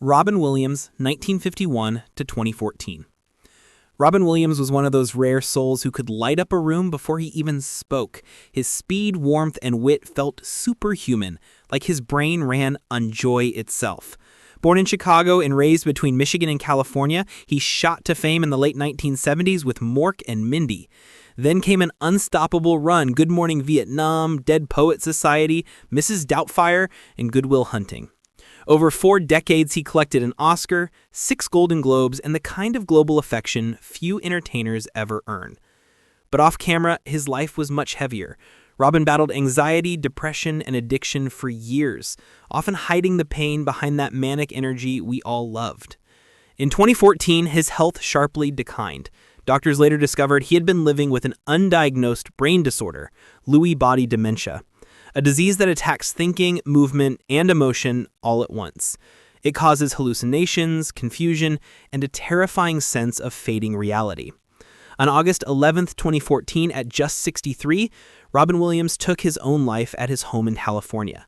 Robin Williams, 1951 to 2014. Robin Williams was one of those rare souls who could light up a room before he even spoke. His speed, warmth, and wit felt superhuman, like his brain ran on joy itself. Born in Chicago and raised between Michigan and California, he shot to fame in the late 1970s with Mork and Mindy. Then came an unstoppable run: Good Morning Vietnam, Dead Poet Society, Mrs. Doubtfire, and Good Will Hunting. Over 4 decades, he collected an Oscar, 6 Golden Globes, and the kind of global affection few entertainers ever earn. But off camera, his life was much heavier. Robin battled anxiety, depression, and addiction for years, often hiding the pain behind that manic energy we all loved. In 2014, his health sharply declined. Doctors later discovered he had been living with an undiagnosed brain disorder, Lewy body dementia, a disease that attacks thinking, movement, and emotion all at once. It causes hallucinations, confusion, and a terrifying sense of fading reality. On August 11, 2014, at just 63, Robin Williams took his own life at his home in California.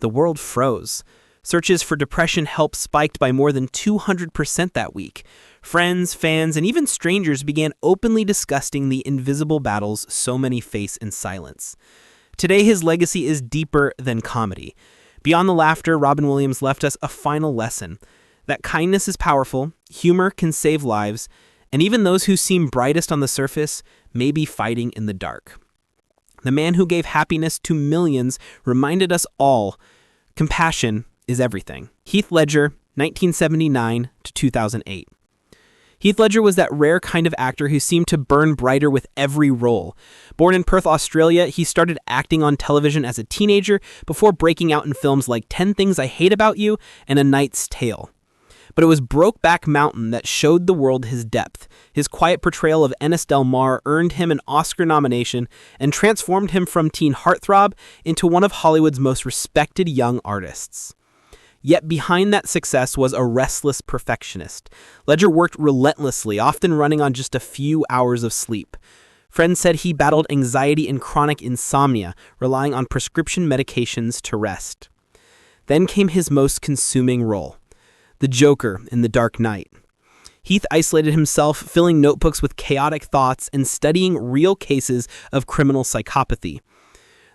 The world froze. Searches for depression help spiked by more than 200% that week. Friends, fans, and even strangers began openly discussing the invisible battles so many face in silence. Today, his legacy is deeper than comedy. Beyond the laughter, Robin Williams left us a final lesson: that kindness is powerful, humor can save lives, and even those who seem brightest on the surface may be fighting in the dark. The man who gave happiness to millions reminded us all compassion is everything. Heath Ledger, 1979 to 2008. Heath Ledger was that rare kind of actor who seemed to burn brighter with every role. Born in Perth, Australia, he started acting on television as a teenager before breaking out in films like 10 Things I Hate About You and A Knight's Tale. But it was Brokeback Mountain that showed the world his depth. His quiet portrayal of Ennis Del Mar earned him an Oscar nomination and transformed him from teen heartthrob into one of Hollywood's most respected young artists. Yet behind that success was a restless perfectionist. Ledger worked relentlessly, often running on just a few hours of sleep. Friends said he battled anxiety and chronic insomnia, relying on prescription medications to rest. Then came his most consuming role: the Joker in The Dark Knight. Heath isolated himself, filling notebooks with chaotic thoughts and studying real cases of criminal psychopathy.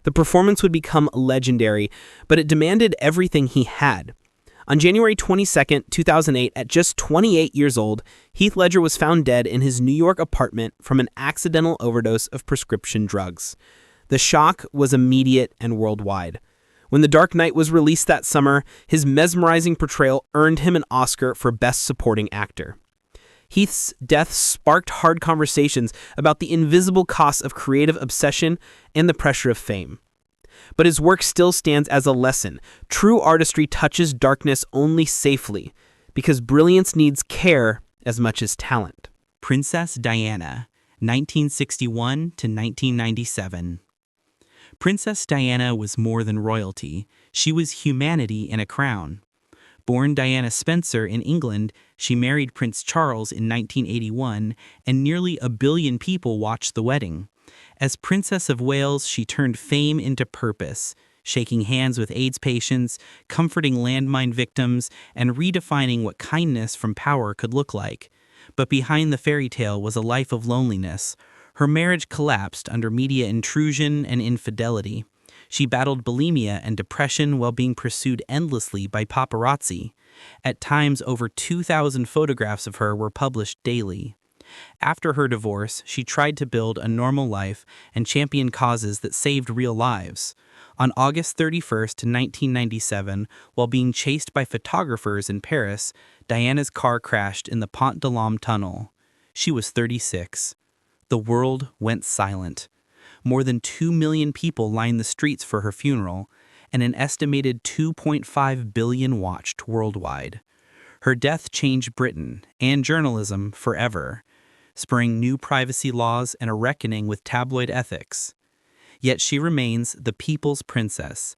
The performance would become legendary, but it demanded everything he had. On January 22, 2008, at just 28 years old, Heath Ledger was found dead in his New York apartment from an accidental overdose of prescription drugs. The shock was immediate and worldwide. When The Dark Knight was released that summer, his mesmerizing portrayal earned him an Oscar for Best Supporting Actor. Heath's death sparked hard conversations about the invisible costs of creative obsession and the pressure of fame. But his work still stands as a lesson. True artistry touches darkness only safely, because brilliance needs care as much as talent. Princess Diana, 1961 to 1997. Princess Diana was more than royalty. She was humanity in a crown. Born Diana Spencer in England, she married Prince Charles in 1981, and nearly 1 billion people watched the wedding. As Princess of Wales, she turned fame into purpose, shaking hands with AIDS patients, comforting landmine victims, and redefining what kindness from power could look like. But behind the fairy tale was a life of loneliness. Her marriage collapsed under media intrusion and infidelity. She battled bulimia and depression while being pursued endlessly by paparazzi. At times, over 2,000 photographs of her were published daily. After her divorce, she tried to build a normal life and champion causes that saved real lives. On August 31, 1997, while being chased by photographers in Paris, Diana's car crashed in the Pont de l'Homme tunnel. She was 36. The world went silent. More than 2 million people lined the streets for her funeral, and an estimated 2.5 billion watched worldwide. Her death changed Britain and journalism forever, spurring new privacy laws and a reckoning with tabloid ethics. Yet she remains the people's princess,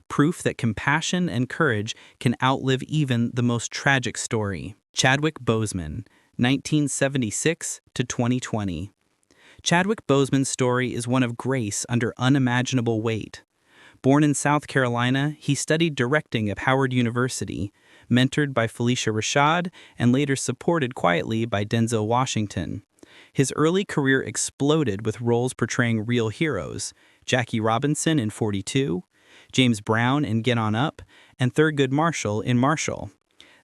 proof that compassion and courage can outlive even the most tragic story. Chadwick Boseman, 1976 to 2020. Chadwick Boseman's story is one of grace under unimaginable weight. Born in South Carolina, he studied directing at Howard University, mentored by Felicia Rashad and later supported quietly by Denzel Washington. His early career exploded with roles portraying real heroes, Jackie Robinson in 42, James Brown in Get On Up, and Thurgood Marshall in Marshall.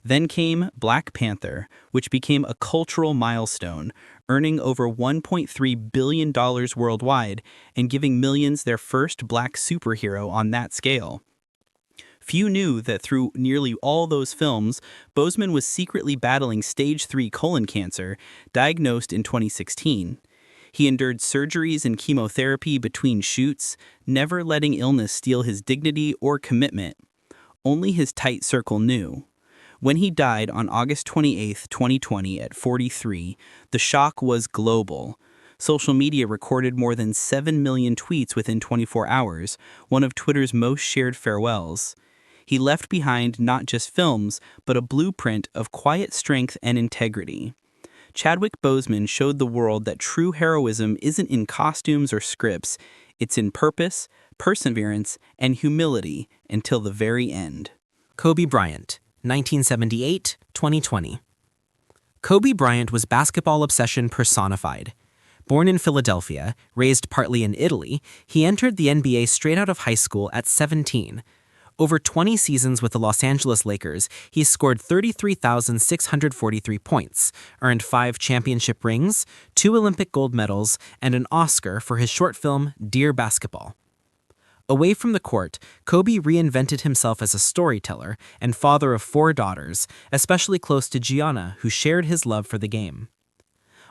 Then came Black Panther, which became a cultural milestone, earning over $1.3 billion worldwide and giving millions their first black superhero on that scale. Few knew that through nearly all those films, Boseman was secretly battling stage 3 colon cancer, diagnosed in 2016. He endured surgeries and chemotherapy between shoots, never letting illness steal his dignity or commitment. Only his tight circle knew. When he died on August 28, 2020 at 43, the shock was global. Social media recorded more than 7 million tweets within 24 hours, one of Twitter's most shared farewells. He left behind not just films, but a blueprint of quiet strength and integrity. Chadwick Boseman showed the world that true heroism isn't in costumes or scripts, it's in purpose, perseverance, and humility until the very end. Kobe Bryant, 1978-2020. Kobe Bryant was basketball obsession personified. Born in Philadelphia, raised partly in Italy, he entered the NBA straight out of high school at 17. Over 20 seasons with the Los Angeles Lakers, he scored 33,643 points, earned 5 championship rings, 2 Olympic gold medals, and an Oscar for his short film Dear Basketball. Away from the court, Kobe reinvented himself as a storyteller and father of 4 daughters, especially close to Gianna, who shared his love for the game.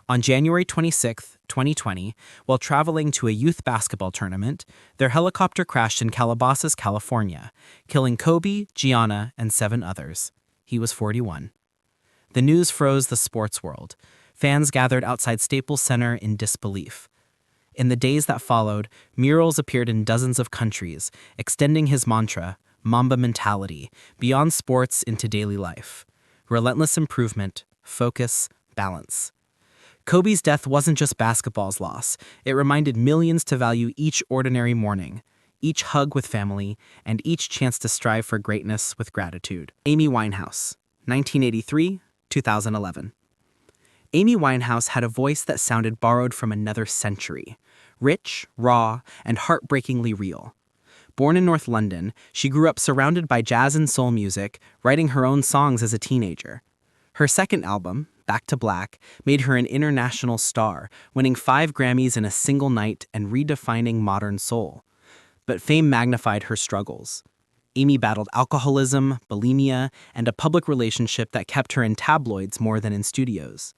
On January 26, 2020, while traveling to a youth basketball tournament, their helicopter crashed in Calabasas, California, killing Kobe, Gianna, and 7 others. He was 41. The news froze the sports world. Fans gathered outside Staples Center in disbelief. In the days that followed, murals appeared in dozens of countries, extending his mantra, Mamba mentality, beyond sports into daily life. Relentless improvement, focus, balance. Kobe's death wasn't just basketball's loss. It reminded millions to value each ordinary morning, each hug with family, and each chance to strive for greatness with gratitude. Amy Winehouse, 1983-2011. Amy Winehouse had a voice that sounded borrowed from another century. Rich, raw, and heartbreakingly real. Born in North London, she grew up surrounded by jazz and soul music, writing her own songs as a teenager. Her second album, Back to Black, made her an international star, winning 5 Grammys in a single night and redefining modern soul. But fame magnified her struggles. Amy battled alcoholism, bulimia, and a public relationship that kept her in tabloids more than in studios.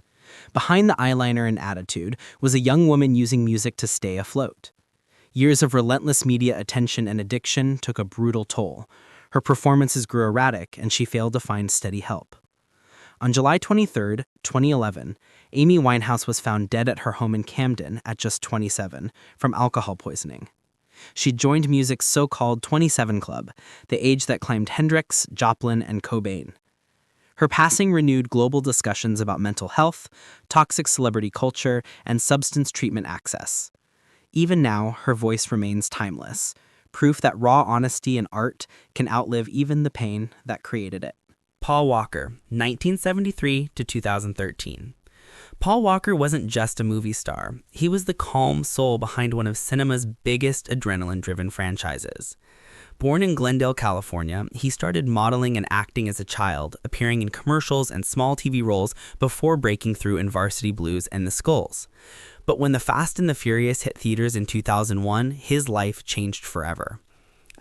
Behind the eyeliner and attitude was a young woman using music to stay afloat. Years of relentless media attention and addiction took a brutal toll. Her performances grew erratic, and she failed to find steady help. On July 23, 2011, Amy Winehouse was found dead at her home in Camden at just 27 from alcohol poisoning. She joined music's so-called 27 Club, the age that climbed Hendrix, Joplin, and Cobain. Her passing renewed global discussions about mental health, toxic celebrity culture, and substance treatment access. Even now, her voice remains timeless, proof that raw honesty in art can outlive even the pain that created it. Paul Walker, 1973-2013. Paul Walker wasn't just a movie star. He was the calm soul behind one of cinema's biggest adrenaline-driven franchises. Born in Glendale, California, he started modeling and acting as a child, appearing in commercials and small TV roles before breaking through in Varsity Blues and The Skulls. But when The Fast and the Furious hit theaters in 2001, his life changed forever.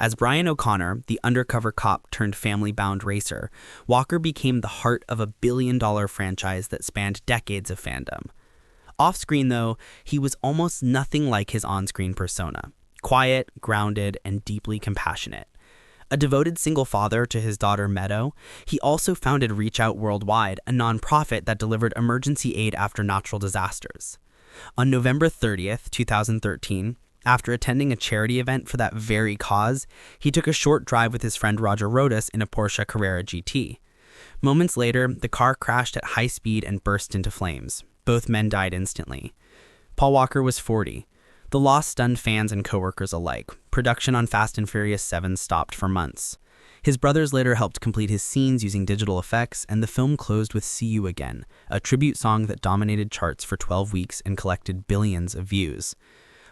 As Brian O'Connor, the undercover cop turned family-bound racer, Walker became the heart of a billion-dollar franchise that spanned decades of fandom. Off-screen, though, he was almost nothing like his on-screen persona. Quiet, grounded, and deeply compassionate. A devoted single father to his daughter Meadow, he also founded Reach Out Worldwide, a nonprofit that delivered emergency aid after natural disasters. On November 30th, 2013, after attending a charity event for that very cause, he took a short drive with his friend Roger Rodas in a Porsche Carrera GT. Moments later, the car crashed at high speed and burst into flames. Both men died instantly. Paul Walker was 40. The loss stunned fans and coworkers alike. Production on Fast and Furious 7 stopped for months. His brothers later helped complete his scenes using digital effects, and the film closed with See You Again, a tribute song that dominated charts for 12 weeks and collected billions of views.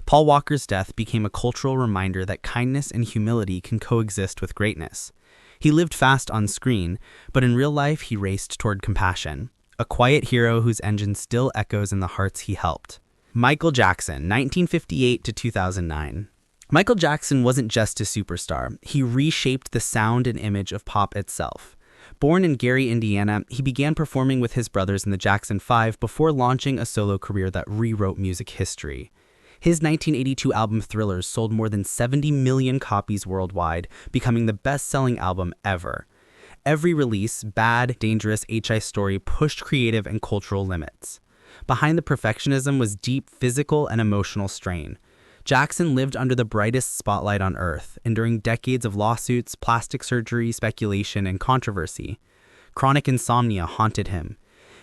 Paul Walker's death became a cultural reminder that kindness and humility can coexist with greatness. He lived fast on screen, but in real life he raced toward compassion, a quiet hero whose engine still echoes in the hearts he helped. Michael Jackson, 1958 to 2009. Michael Jackson wasn't just a superstar. He reshaped the sound and image of pop itself. Born in Gary, Indiana, he began performing with his brothers in the Jackson 5 before launching a solo career that rewrote music history. His 1982 album Thriller sold more than 70 million copies worldwide, becoming the best-selling album ever. Every release, Bad, Dangerous, H.I. Story, pushed creative and cultural limits. Behind the perfectionism was deep physical and emotional strain. Jackson lived under the brightest spotlight on earth, enduring decades of lawsuits, plastic surgery, speculation, and controversy. Chronic insomnia haunted him.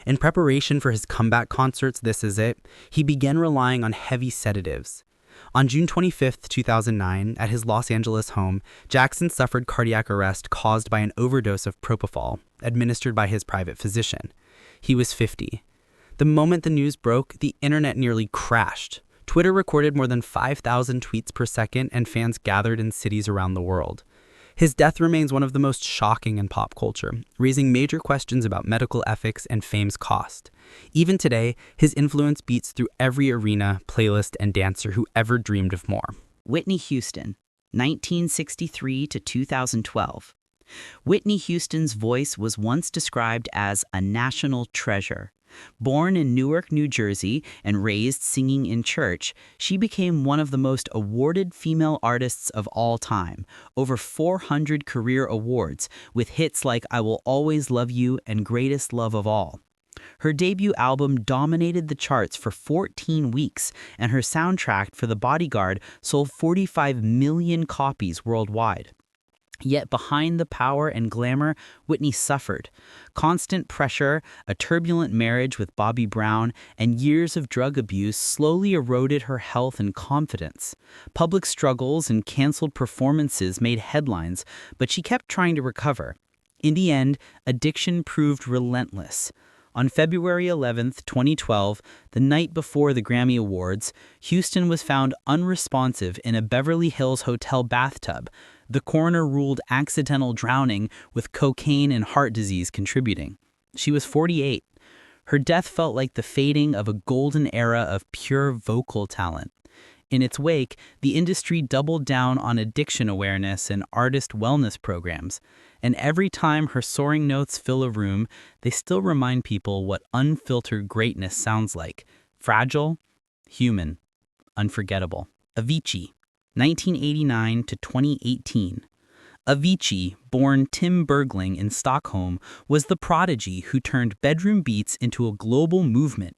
In preparation for his comeback concerts This Is It, he began relying on heavy sedatives. On June 25, 2009, at his Los Angeles home, Jackson suffered cardiac arrest caused by an overdose of propofol, administered by his private physician. He was 50. The moment the news broke, the internet nearly crashed. Twitter recorded more than 5,000 tweets per second, and fans gathered in cities around the world. His death remains one of the most shocking in pop culture, raising major questions about medical ethics and fame's cost. Even today, his influence beats through every arena, playlist, and dancer who ever dreamed of more. Whitney Houston, 1963 to 2012. Whitney Houston's voice was once described as a national treasure. Born in Newark, New Jersey, and raised singing in church, she became one of the most awarded female artists of all time, over 400 career awards, with hits like I Will Always Love You and Greatest Love of All. Her debut album dominated the charts for 14 weeks, and her soundtrack for The Bodyguard sold 45 million copies worldwide. Yet behind the power and glamour, Whitney suffered. Constant pressure, a turbulent marriage with Bobby Brown, and years of drug abuse slowly eroded her health and confidence. Public struggles and canceled performances made headlines, but she kept trying to recover. In the end, addiction proved relentless. On February 11, 2012, the night before the Grammy Awards, Houston was found unresponsive in a Beverly Hills hotel bathtub. The coroner ruled accidental drowning, with cocaine and heart disease contributing. She was 48. Her death felt like the fading of a golden era of pure vocal talent. In its wake, the industry doubled down on addiction awareness and artist wellness programs. And every time her soaring notes fill a room, they still remind people what unfiltered greatness sounds like. Fragile, human, unforgettable. Avicii, 1989 to 2018. Avicii, born Tim Bergling in Stockholm, was the prodigy who turned bedroom beats into a global movement.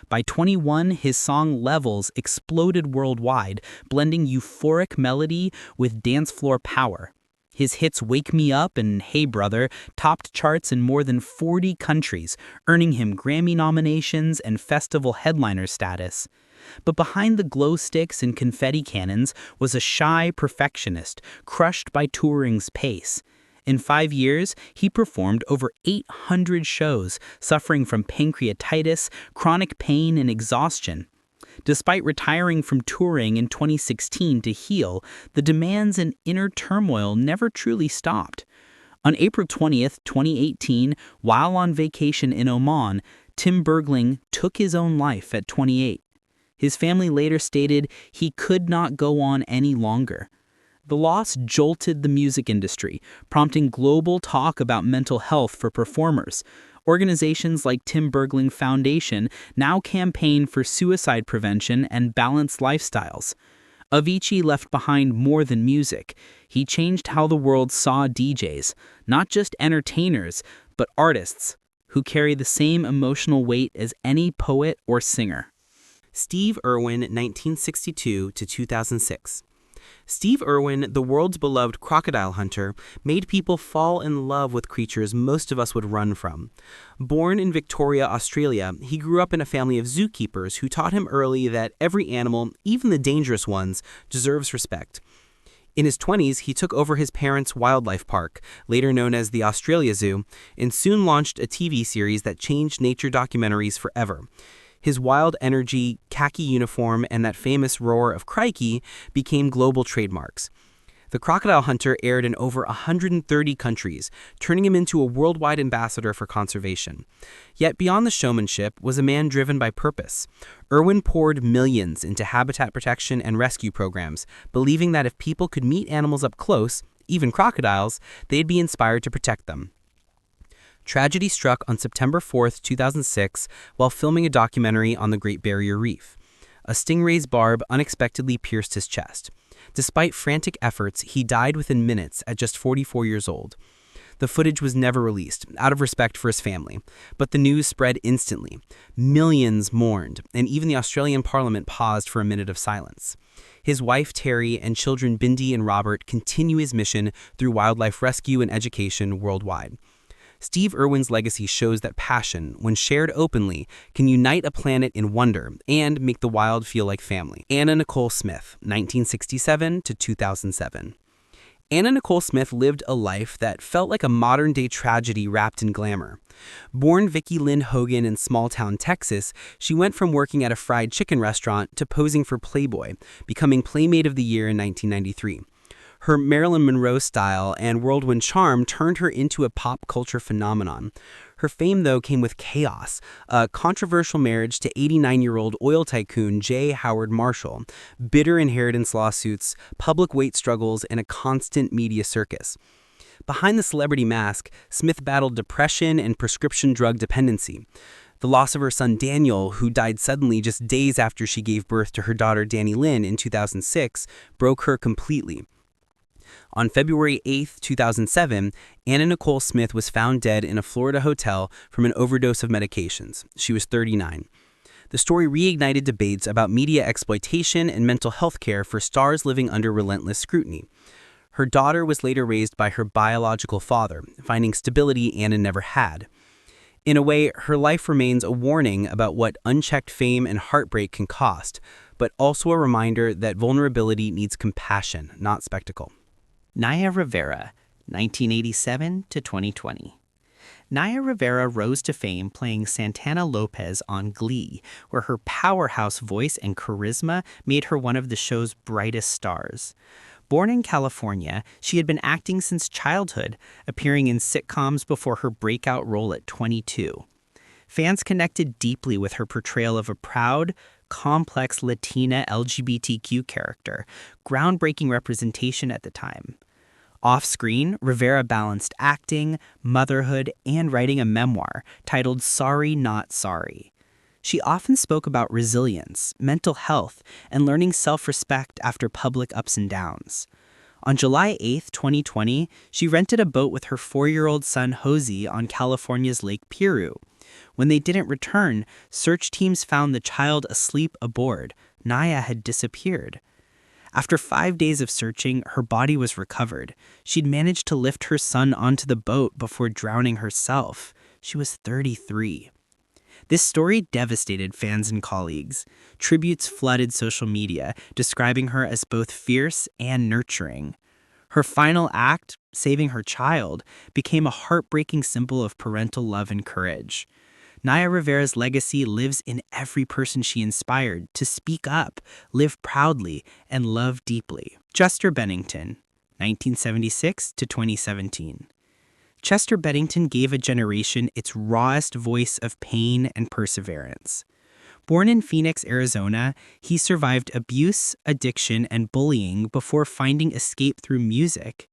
By 21, his song Levels exploded worldwide, blending euphoric melody with dance floor power. His hits Wake Me Up and Hey Brother topped charts in more than 40 countries, earning him Grammy nominations and festival headliner status. But behind the glow sticks and confetti cannons was a shy perfectionist, crushed by touring's pace. In 5 years, he performed over 800 shows, suffering from pancreatitis, chronic pain, and exhaustion. Despite retiring from touring in 2016 to heal, the demands and inner turmoil never truly stopped. On April 20th, 2018, while on vacation in Oman, Tim Bergling took his own life at 28. His family later stated he could not go on any longer. The loss jolted the music industry, prompting global talk about mental health for performers. Organizations like Tim Bergling Foundation now campaign for suicide prevention and balanced lifestyles. Avicii left behind more than music. He changed how the world saw DJs, not just entertainers, but artists who carry the same emotional weight as any poet or singer. Steve Irwin, 1962 to 2006. Steve Irwin, the world's beloved crocodile hunter, made people fall in love with creatures most of us would run from. Born in Victoria, Australia, he grew up in a family of zookeepers who taught him early that every animal, even the dangerous ones, deserves respect. In his 20s, he took over his parents' wildlife park, later known as the Australia Zoo, and soon launched a TV series that changed nature documentaries forever. His wild energy, khaki uniform, and that famous roar of crikey became global trademarks. The Crocodile Hunter aired in over 130 countries, turning him into a worldwide ambassador for conservation. Yet beyond the showmanship was a man driven by purpose. Irwin poured millions into habitat protection and rescue programs, believing that if people could meet animals up close, even crocodiles, they'd be inspired to protect them. Tragedy struck on September 4, 2006, while filming a documentary on the Great Barrier Reef. A stingray's barb unexpectedly pierced his chest. Despite frantic efforts, he died within minutes at just 44 years old. The footage was never released, out of respect for his family, but the news spread instantly. Millions mourned, and even the Australian Parliament paused for a minute of silence. His wife, Terry, and children Bindi and Robert continue his mission through wildlife rescue and education worldwide. Steve Irwin's legacy shows that passion, when shared openly, can unite a planet in wonder and make the wild feel like family. Anna Nicole Smith, 1967 to 2007. Anna Nicole Smith lived a life that felt like a modern-day tragedy wrapped in glamour. Born Vicki Lynn Hogan in small-town Texas, she went from working at a fried chicken restaurant to posing for Playboy, becoming Playmate of the Year in 1993. Her Marilyn Monroe style and whirlwind charm turned her into a pop culture phenomenon. Her fame, though, came with chaos, a controversial marriage to 89-year-old oil tycoon J. Howard Marshall, bitter inheritance lawsuits, public weight struggles, and a constant media circus. Behind the celebrity mask, Smith battled depression and prescription drug dependency. The loss of her son Daniel, who died suddenly just days after she gave birth to her daughter Danny Lynn in 2006, broke her completely. On February 8, 2007, Anna Nicole Smith was found dead in a Florida hotel from an overdose of medications. She was 39. The story reignited debates about media exploitation and mental health care for stars living under relentless scrutiny. Her daughter was later raised by her biological father, finding stability Anna never had. In a way, her life remains a warning about what unchecked fame and heartbreak can cost, but also a reminder that vulnerability needs compassion, not spectacle. Naya Rivera, 1987 to 2020. Naya Rivera rose to fame playing Santana Lopez on Glee, where her powerhouse voice and charisma made her one of the show's brightest stars. Born in California, she had been acting since childhood, appearing in sitcoms before her breakout role at 22. Fans connected deeply with her portrayal of a proud, complex Latina LGBTQ character, groundbreaking representation at the time. Off-screen, Rivera balanced acting, motherhood, and writing a memoir titled Sorry Not Sorry. She often spoke about resilience, mental health, and learning self-respect after public ups and downs. On July 8, 2020, she rented a boat with her 4-year-old son Josie on California's Lake Piru. When they didn't return, search teams found the child asleep aboard. Naya had disappeared. After 5 days of searching, her body was recovered. She'd managed to lift her son onto the boat before drowning herself. She was 33. This story devastated fans and colleagues. Tributes flooded social media, describing her as both fierce and nurturing. Her final act, saving her child, became a heartbreaking symbol of parental love and courage. Naya Rivera's legacy lives in every person she inspired to speak up, live proudly, and love deeply. Chester Bennington, 1976 to 2017. Chester Bennington gave a generation its rawest voice of pain and perseverance. Born in Phoenix, Arizona, he survived abuse, addiction, and bullying before finding escape through music.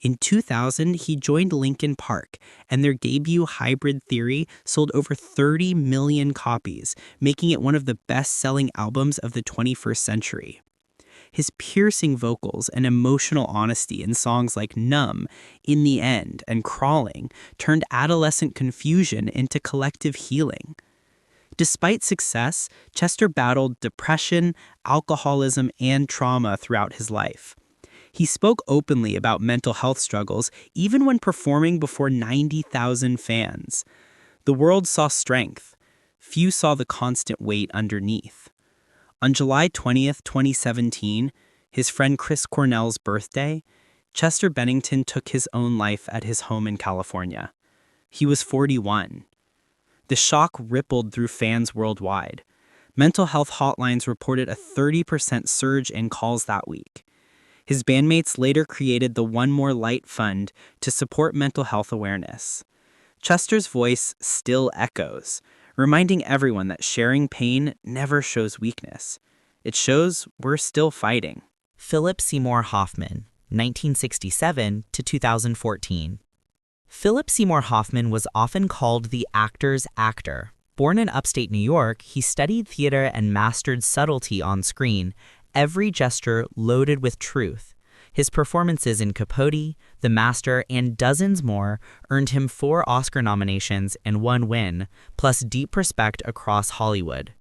In 2000, he joined Linkin Park, and their debut Hybrid Theory sold over 30 million copies, making it one of the best-selling albums of the 21st century. His piercing vocals and emotional honesty in songs like Numb, In the End, and Crawling turned adolescent confusion into collective healing. Despite success, Chester battled depression, alcoholism, and trauma throughout his life. He spoke openly about mental health struggles even when performing before 90,000 fans. The world saw strength. Few saw the constant weight underneath. On July 20th, 2017, his friend Chris Cornell's birthday, Chester Bennington took his own life at his home in California. He was 41. The shock rippled through fans worldwide. Mental health hotlines reported a 30% surge in calls that week. His bandmates later created the One More Light Fund to support mental health awareness. Chester's voice still echoes, reminding everyone that sharing pain never shows weakness. It shows we're still fighting. Philip Seymour Hoffman, 1967 to 2014. Philip Seymour Hoffman was often called the actor's actor. Born in upstate New York, he studied theater and mastered subtlety on screen, every gesture loaded with truth. His performances in Capote, The Master, and dozens more earned him 4 Oscar nominations and 1 win, plus deep respect across Hollywood.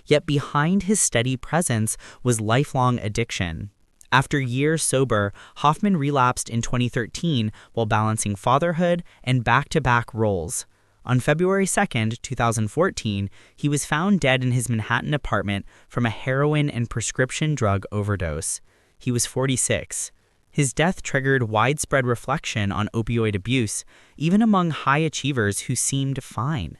Yet behind his steady presence was lifelong addiction. After years sober, Hoffman relapsed in 2013 while balancing fatherhood and back-to-back roles. On February 2, 2014, he was found dead in his Manhattan apartment from a heroin and prescription drug overdose. He was 46. His death triggered widespread reflection on opioid abuse, even among high achievers who seemed fine.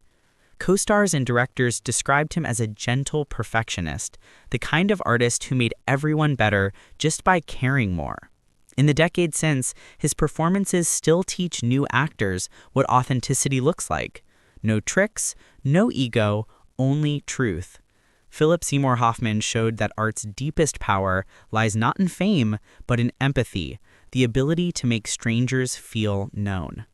Co-stars and directors described him as a gentle perfectionist, the kind of artist who made everyone better just by caring more. In the decade since, his performances still teach new actors what authenticity looks like. No tricks, no ego, only truth. Philip Seymour Hoffman showed that art's deepest power lies not in fame, but in empathy, the ability to make strangers feel known.